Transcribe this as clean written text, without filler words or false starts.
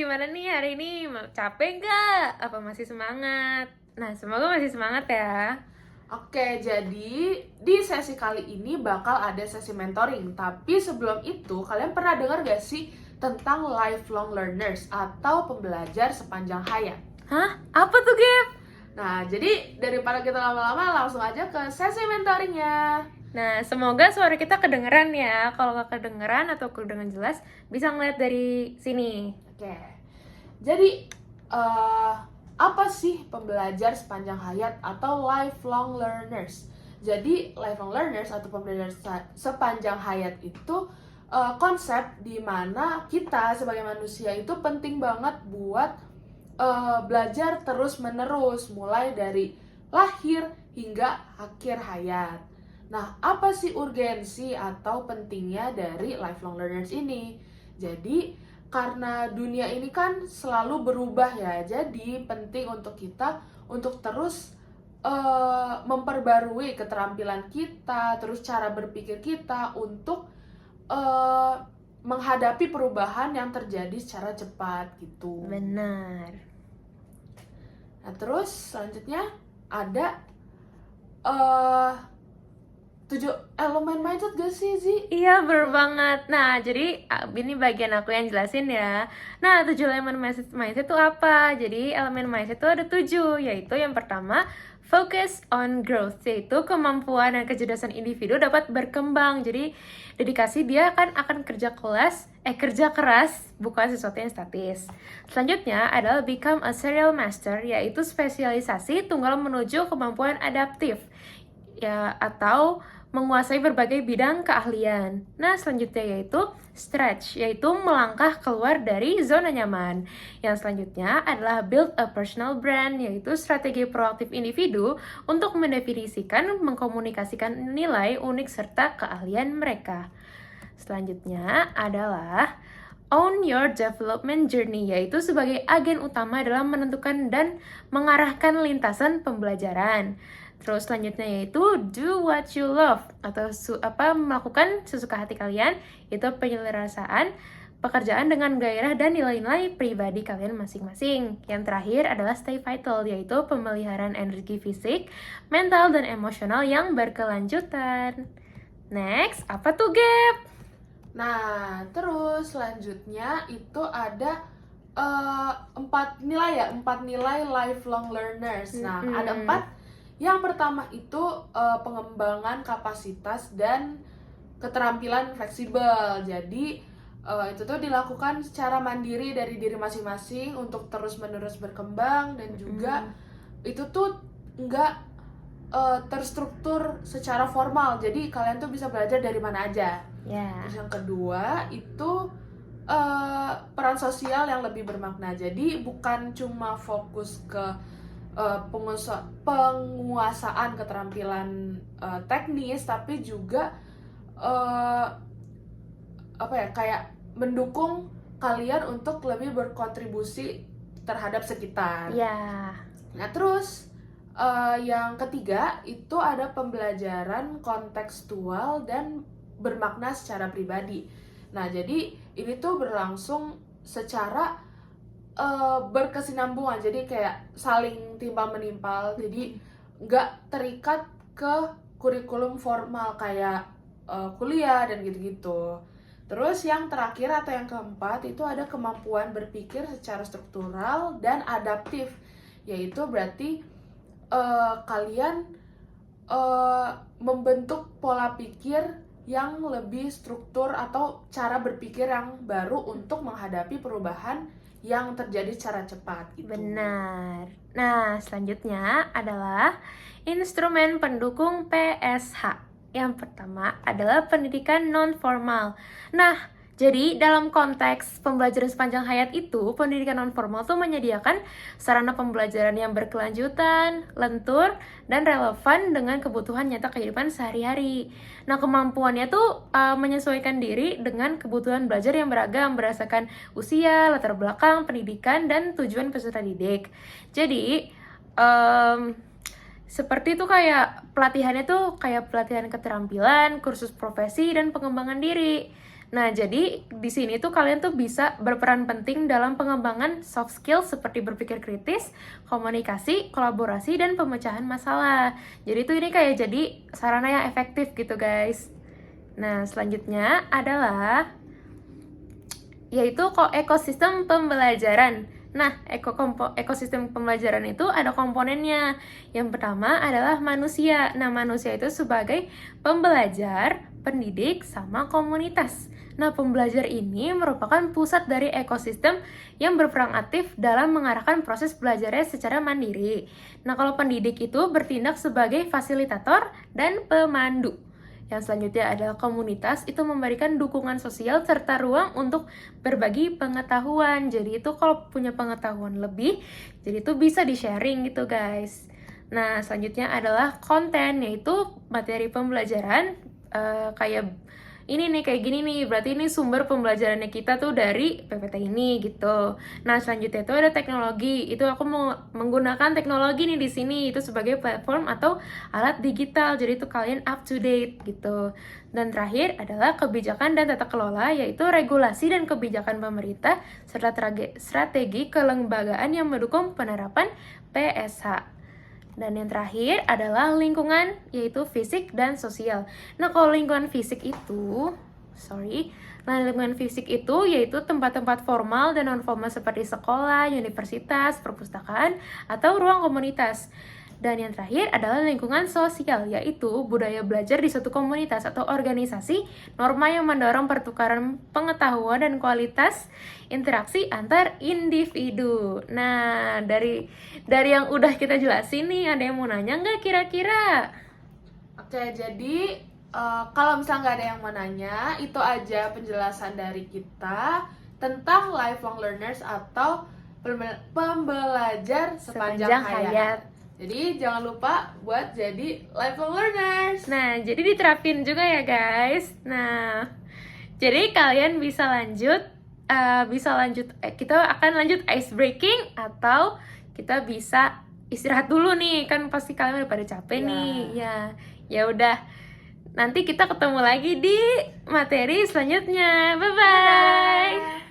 gimana nih hari ini? Capek nggak? Apa masih semangat? Nah, semoga masih semangat ya. Oke, jadi di sesi kali ini bakal ada sesi mentoring. Tapi sebelum itu, kalian pernah dengar gak sih tentang lifelong learners atau pembelajar sepanjang hayat? Hah? Apa tuh, Gap? Nah, jadi daripada kita lama-lama, langsung aja ke sesi mentoringnya. Nah, semoga suara kita kedengeran ya. Kalau nggak kedengeran atau kedengeran jelas, bisa ngeliat dari sini. Oke, jadi apa sih pembelajar sepanjang hayat atau lifelong learners? Jadi lifelong learners atau pembelajar sepanjang hayat itu konsep di mana kita sebagai manusia itu penting banget buat belajar terus-menerus mulai dari lahir hingga akhir hayat. Nah, apa sih urgensi atau pentingnya dari lifelong learners ini? Jadi, karena dunia ini kan selalu berubah ya, jadi penting untuk kita untuk terus memperbarui keterampilan kita, terus cara berpikir kita untuk menghadapi perubahan yang terjadi secara cepat gitu. Benar. Nah, terus selanjutnya ada 7 elemen mindset gak sih, Zi? Iya, bener banget. Nah, jadi ini bagian aku yang jelasin ya. Nah, 7 elemen mindset itu apa? Jadi, elemen mindset itu ada 7, yaitu yang pertama, focus on growth, yaitu kemampuan dan kecerdasan individu dapat berkembang. Jadi, dedikasi dia akan kerja keras, bukan sesuatu yang statis. Selanjutnya adalah become a serial master, yaitu spesialisasi tunggal menuju kemampuan adaptif, ya, atau menguasai berbagai bidang keahlian. Nah, selanjutnya yaitu stretch, yaitu melangkah keluar dari zona nyaman. Yang selanjutnya adalah build a personal brand, yaitu strategi proaktif individu untuk mendefinisikan, mengkomunikasikan nilai unik serta keahlian mereka. Selanjutnya adalah own your development journey, yaitu sebagai agen utama dalam menentukan dan mengarahkan lintasan pembelajaran. Terus selanjutnya yaitu do what you love, atau melakukan sesuka hati kalian, itu penyelesaian pekerjaan dengan gairah dan nilai-nilai pribadi kalian masing-masing. Yang terakhir adalah stay vital, yaitu pemeliharaan energi fisik, mental, dan emosional yang berkelanjutan. Next, apa tuh, Gap? Nah, terus selanjutnya itu ada 4 nilai lifelong learners. Nah, ada 4. Yang pertama itu pengembangan kapasitas dan keterampilan fleksibel. Jadi itu tuh dilakukan secara mandiri dari diri masing-masing untuk terus-menerus berkembang, dan juga itu tuh nggak terstruktur secara formal. Jadi kalian tuh bisa belajar dari mana aja. Terus yang kedua itu peran sosial yang lebih bermakna. Jadi bukan cuma fokus ke penguasaan keterampilan teknis, tapi juga kayak mendukung kalian untuk lebih berkontribusi terhadap sekitar. Nah, terus yang ketiga itu ada pembelajaran kontekstual dan bermakna secara pribadi. Nah, jadi ini tuh berlangsung secara berkesinambungan, jadi kayak saling timpal menimpal, jadi nggak terikat ke kurikulum formal kayak kuliah dan gitu-gitu. Terus yang terakhir atau yang keempat itu ada kemampuan berpikir secara struktural dan adaptif, yaitu berarti kalian membentuk pola pikir yang lebih struktur atau cara berpikir yang baru untuk menghadapi perubahan yang terjadi secara cepat gitu. Benar. Nah, selanjutnya adalah instrumen pendukung PSH. Yang pertama adalah pendidikan non-formal. Nah, jadi dalam konteks pembelajaran sepanjang hayat itu, pendidikan non-formal tuh menyediakan sarana pembelajaran yang berkelanjutan, lentur, dan relevan dengan kebutuhan nyata kehidupan sehari-hari. Nah, kemampuannya tuh menyesuaikan diri dengan kebutuhan belajar yang beragam berdasarkan usia, latar belakang, pendidikan, dan tujuan peserta didik. Jadi, seperti itu kayak pelatihannya tuh kayak pelatihan keterampilan, kursus profesi, dan pengembangan diri. Nah, jadi di sini tuh kalian tuh bisa berperan penting dalam pengembangan soft skill seperti berpikir kritis, komunikasi, kolaborasi, dan pemecahan masalah. Jadi tuh ini kayak jadi sarana yang efektif gitu guys. Nah, selanjutnya adalah yaitu ekosistem pembelajaran. Nah, ekosistem pembelajaran itu ada komponennya. Yang pertama adalah manusia. Nah, manusia itu sebagai pembelajar, pendidik, sama komunitas. Nah, pembelajar ini merupakan pusat dari ekosistem yang berperan aktif dalam mengarahkan proses belajarnya secara mandiri. Nah, kalau pendidik itu bertindak sebagai fasilitator dan pemandu. Yang selanjutnya adalah komunitas, itu memberikan dukungan sosial serta ruang untuk berbagi pengetahuan. Jadi itu kalau punya pengetahuan lebih, jadi itu bisa di-sharing gitu guys. Nah, selanjutnya adalah konten, yaitu materi pembelajaran kayak ini nih, kayak gini nih, berarti ini sumber pembelajarannya kita tuh dari PPT ini gitu. Nah, selanjutnya itu ada teknologi. Itu aku mau menggunakan teknologi nih di sini itu sebagai platform atau alat digital. Jadi itu kalian up to date gitu. Dan terakhir adalah kebijakan dan tata kelola, yaitu regulasi dan kebijakan pemerintah serta strategi kelembagaan yang mendukung penerapan PSH. Dan yang terakhir adalah lingkungan, yaitu fisik dan sosial. Nah, kalau lingkungan fisik itu, lingkungan fisik itu yaitu tempat-tempat formal dan non-formal seperti sekolah, universitas, perpustakaan, atau ruang komunitas. Dan yang terakhir adalah lingkungan sosial, yaitu budaya belajar di suatu komunitas atau organisasi, norma yang mendorong pertukaran pengetahuan dan kualitas interaksi antar individu. Nah, dari yang udah kita jelasin nih, ada yang mau nanya nggak kira-kira? Oke, jadi kalau misalnya nggak ada yang mau nanya, itu aja penjelasan dari kita tentang lifelong learners atau pembelajar sepanjang hayat. Jadi jangan lupa buat jadi lifelong learners. Nah, jadi diterapin juga ya guys. Nah, jadi kalian bisa lanjut, kita akan lanjut ice breaking atau kita bisa istirahat dulu nih. Kan pasti kalian udah pada capek nih. Ya udah. Nanti kita ketemu lagi di materi selanjutnya. Bye bye.